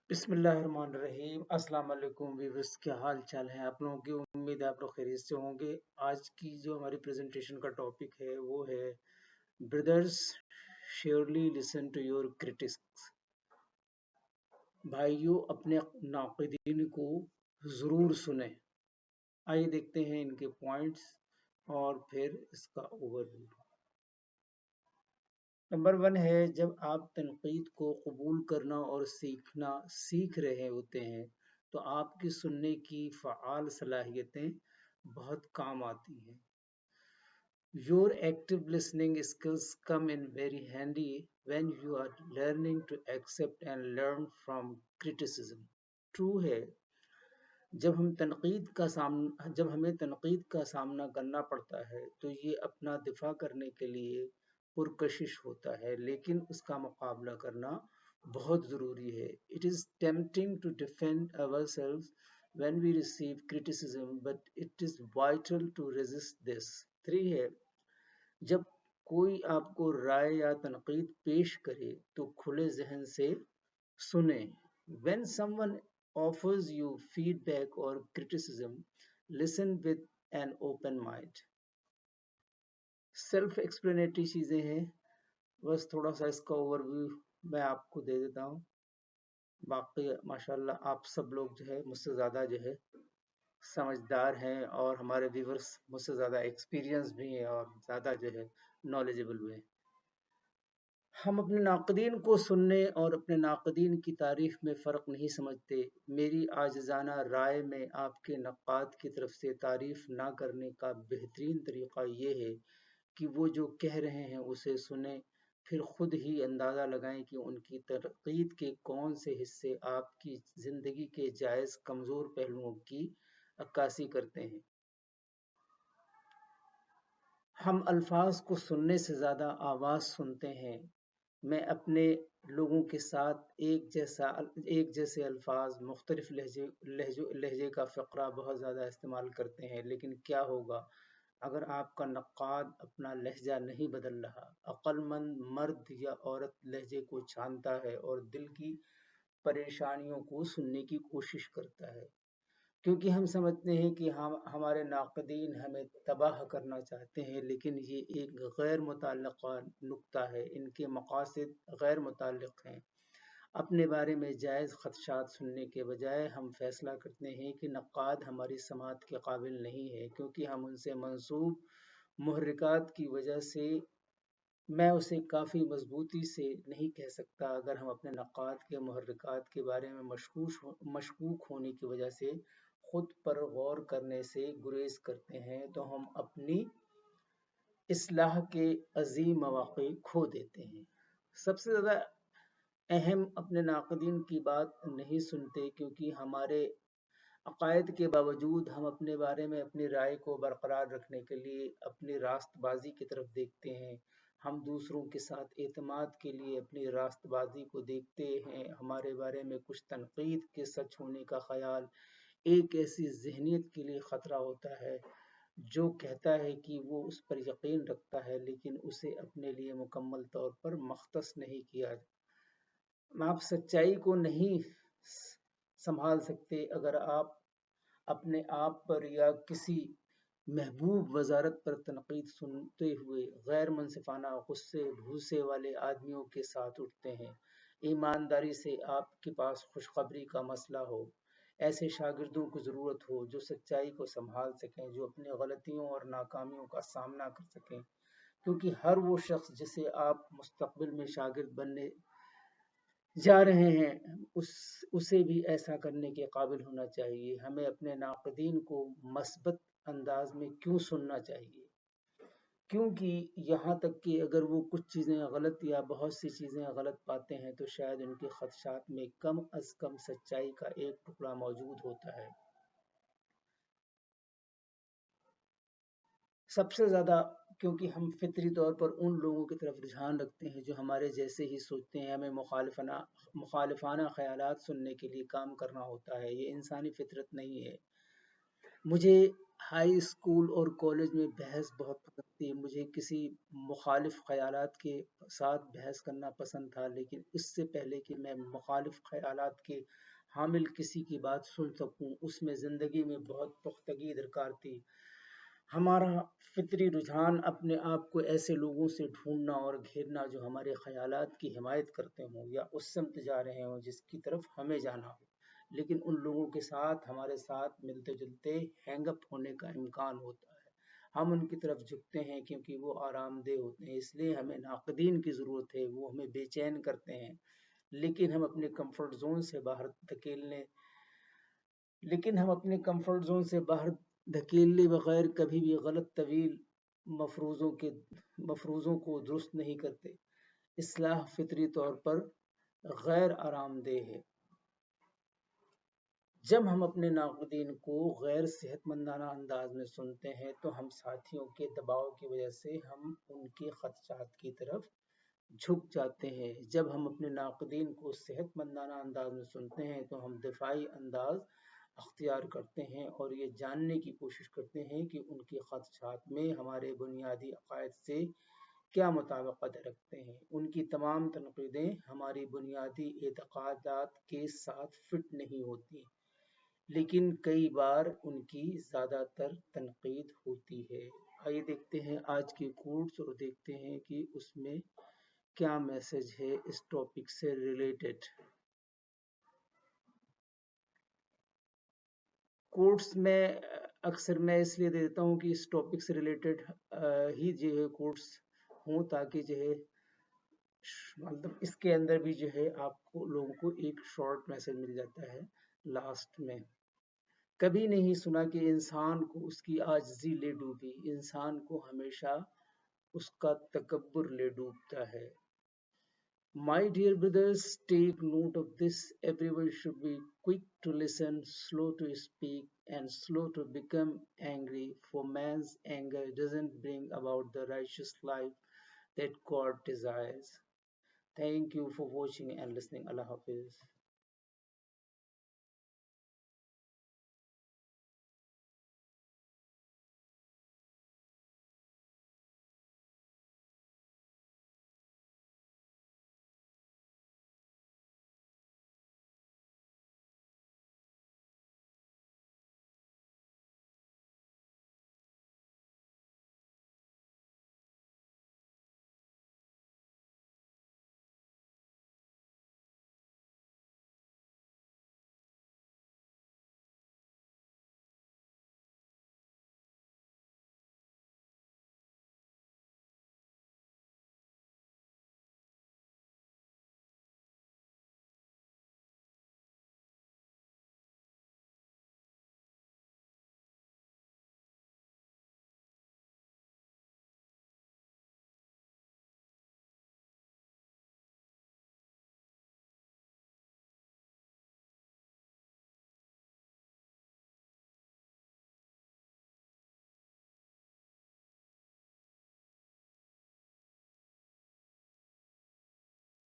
بسم اللہ الرحمن الرحیم۔ السلام علیکم ویورز، کیا حال چال ہے آپ لوگوں کی؟ امید ہے آپ لوگ خیریت سے ہوں گے۔ آج کی جو ہماری پریزنٹیشن کا ٹاپک ہے وہ ہے brothers surely listen to your critics. بھائیوں اپنے ناقدین کو ضرور سنیں۔ آئیے دیکھتے ہیں ان کے پوائنٹس اور پھر اس کا اوور ویو۔ نمبر 1 ہے، جب آپ تنقید کو قبول کرنا اور سیکھنا سیکھ رہے ہوتے ہیں تو آپ کی سننے کی فعال صلاحیتیں بہت کام آتی ہیں۔ Your active listening skills come in very handy when you are learning to accept and learn from criticism. True ہے، جب ہمیں تنقید کا سامنا کرنا پڑتا ہے تو یہ اپنا دفاع کرنے کے لیے پرکشش ہوتا ہے، لیکن اس کا مقابلہ کرنا بہت ضروری ہے۔ It is tempting to defend ourselves when we receive criticism, but it is vital to resist this. 3 ہے، جب کوئی آپ کو رائے یا تنقید پیش کرے تو کھلے ذہن سے سنیں۔ When someone offers you feedback or criticism, listen with an open mind. Self explanatory چیزیں ہیں، بس تھوڑا سا اس کا اوور ویو میں آپ کو دے دیتا ہوں۔ باقی ماشاءاللہ آپ سب لوگ جو ہے مجھ سے زیادہ جو ہے سمجھدار ہیں اور ہمارے ویورز مجھ سے زیادہ ایکسپیرینس بھی ہیں اور زیادہ جو ہے نالجبل بھی ہیں۔ ہم اپنے ناقدین کو سننے اور اپنے ناقدین کی تعریف میں فرق نہیں سمجھتے۔ میری عاجزانہ رائے میں آپ کے نقاد کی طرف سے تعریف نہ کرنے کا بہترین طریقہ یہ ہے کہ وہ جو کہہ رہے ہیں اسے سنیں، پھر خود ہی اندازہ لگائیں کہ ان کی تنقید کے کون سے حصے آپ کی زندگی کے جائز کمزور پہلوؤں کی عکاسی کرتے ہیں۔ ہم الفاظ کو سننے سے زیادہ آواز سنتے ہیں۔ میں اپنے لوگوں کے ساتھ ایک جیسے الفاظ، مختلف لہجے کا فقرہ بہت زیادہ استعمال کرتے ہیں، لیکن کیا ہوگا اگر آپ کا نقاد اپنا لہجہ نہیں بدل رہا؟ عقل مند مرد یا عورت لہجے کو چھانتا ہے اور دل کی پریشانیوں کو سننے کی کوشش کرتا ہے، کیونکہ ہم سمجھتے ہیں کہ ہمارے ناقدین ہمیں تباہ کرنا چاہتے ہیں، لیکن یہ ایک غیر متعلقہ نکتہ ہے۔ ان کے مقاصد غیر متعلق ہیں۔ اپنے بارے میں جائز خدشات سننے کے بجائے ہم فیصلہ کرتے ہیں کہ نقاد ہماری سماعت کے قابل نہیں ہے، کیونکہ ہم ان سے منسوب محرکات کی وجہ سے میں اسے کافی مضبوطی سے نہیں کہہ سکتا۔ اگر ہم اپنے نقاد کے محرکات کے بارے میں مشکوک ہونے کی وجہ سے خود پر غور کرنے سے گریز کرتے ہیں تو ہم اپنی اصلاح کے عظیم مواقع کھو دیتے ہیں۔ سب سے زیادہ اہم، اپنے ناقدین کی بات نہیں سنتے کیونکہ ہمارے عقائد کے باوجود ہم اپنے بارے میں اپنی رائے کو برقرار رکھنے کے لیے اپنی راست بازی کی طرف دیکھتے ہیں۔ ہم دوسروں کے ساتھ اعتماد کے لیے اپنی راست بازی کو دیکھتے ہیں۔ ہمارے بارے میں کچھ تنقید کے سچ ہونے کا خیال ایک ایسی ذہنیت کے لیے خطرہ ہوتا ہے جو کہتا ہے کہ وہ اس پر یقین رکھتا ہے لیکن اسے اپنے لیے مکمل طور پر مختص نہیں کیا۔ آپ سچائی کو نہیں سنبھال سکتے اگر آپ اپنے آپ پر یا کسی محبوب وزارت پر تنقید سنتے ہوئے غیر منصفانہ غصے والے آدمیوں کے ساتھ اٹھتے ہیں۔ ایمانداری سے آپ کے پاس خوشخبری کا مسئلہ ہو، ایسے شاگردوں کو ضرورت ہو جو سچائی کو سنبھال سکیں، جو اپنی غلطیوں اور ناکامیوں کا سامنا کر سکیں، کیونکہ ہر وہ شخص جسے آپ مستقبل میں شاگرد بننے جا رہے ہیں اسے بھی ایسا کرنے کے قابل ہونا چاہیے۔ ہمیں اپنے ناقدین کو مثبت انداز میں کیوں سننا چاہیے؟ کیونکہ یہاں تک کہ اگر وہ کچھ چیزیں غلط یا بہت سی چیزیں غلط پاتے ہیں تو شاید ان کے خدشات میں کم از کم سچائی کا ایک ٹکڑا موجود ہوتا ہے۔ سب سے زیادہ کیونکہ ہم فطری طور پر ان لوگوں کی طرف رجحان رکھتے ہیں جو ہمارے جیسے ہی سوچتے ہیں، ہمیں مخالفانہ خیالات سننے کے لیے کام کرنا ہوتا ہے۔ یہ انسانی فطرت نہیں ہے۔ مجھے ہائی اسکول اور کالج میں بحث بہت پسند تھی، مجھے کسی مخالف خیالات کے ساتھ بحث کرنا پسند تھا، لیکن اس سے پہلے کہ میں مخالف خیالات کے حامل کسی کی بات سن سکوں، اس میں زندگی میں بہت پختگی درکار تھی۔ ہمارا فطری رجحان اپنے آپ کو ایسے لوگوں سے ڈھونڈنا اور گھیرنا جو ہمارے خیالات کی حمایت کرتے ہوں یا اس سمت جا رہے ہوں جس کی طرف ہمیں جانا ہو، لیکن ان لوگوں کے ساتھ ہمارے ساتھ ملتے جلتے ہینگ اپ ہونے کا امکان ہوتا ہے۔ ہم ان کی طرف جھکتے ہیں کیونکہ وہ آرام دہ ہوتے ہیں، اس لیے ہمیں ناقدین کی ضرورت ہے، وہ ہمیں بے چین کرتے ہیں، لیکن ہم اپنے کمفرٹ زون سے باہر دھکیلنے لیکن ہم اپنے کمفرٹ زون سے باہر دھکیلے بغیر کبھی بھی غلط طویل مفروضوں کو درست نہیں کرتے۔ اصلاح فطری طور پر غیر آرام دہ ہے۔ جب ہم اپنے ناقدین کو غیر صحت مندانہ انداز میں سنتے ہیں تو ہم ساتھیوں کے دباؤ کی وجہ سے ہم ان کے خدشات کی طرف جھک جاتے ہیں۔ جب ہم اپنے ناقدین کو صحت مندانہ انداز میں سنتے ہیں تو ہم دفاعی انداز اختیار کرتے ہیں اور یہ جاننے کی کوشش کرتے ہیں کہ ان کے خدشات میں ہمارے بنیادی عقائد سے کیا مطابقت رکھتے ہیں۔ ان کی تمام تنقیدیں ہماری بنیادی اعتقادات کے ساتھ فٹ نہیں ہوتی، لیکن کئی بار ان کی زیادہ تر تنقید ہوتی ہے۔ آئیے دیکھتے ہیں آج کے کوٹس اور دیکھتے ہیں کہ اس میں کیا میسج ہے اس ٹاپک سے ریلیٹڈ۔ کوٹس میں اکثر میں اس لیے دیتا ہوں کہ اس ٹاپک سے ریلیٹڈ ہی جو ہے کوٹس ہوں، تاکہ جو ہے مطلب اس کے اندر بھی جو ہے آپ کو لوگوں کو ایک شارٹ میسج مل جاتا ہے لاسٹ میں۔ کبھی نہیں سنا کہ انسان کو اس کی عاجزی لے ڈوبی، انسان کو ہمیشہ اس کا تکبر لے ڈوبتا ہے۔ My dear brothers, take note of this. Everyone should be quick to listen, slow to speak, and slow to become angry, for man's anger doesn't bring about the righteous life that God desires. Thank you for watching and listening. Allah Hafiz.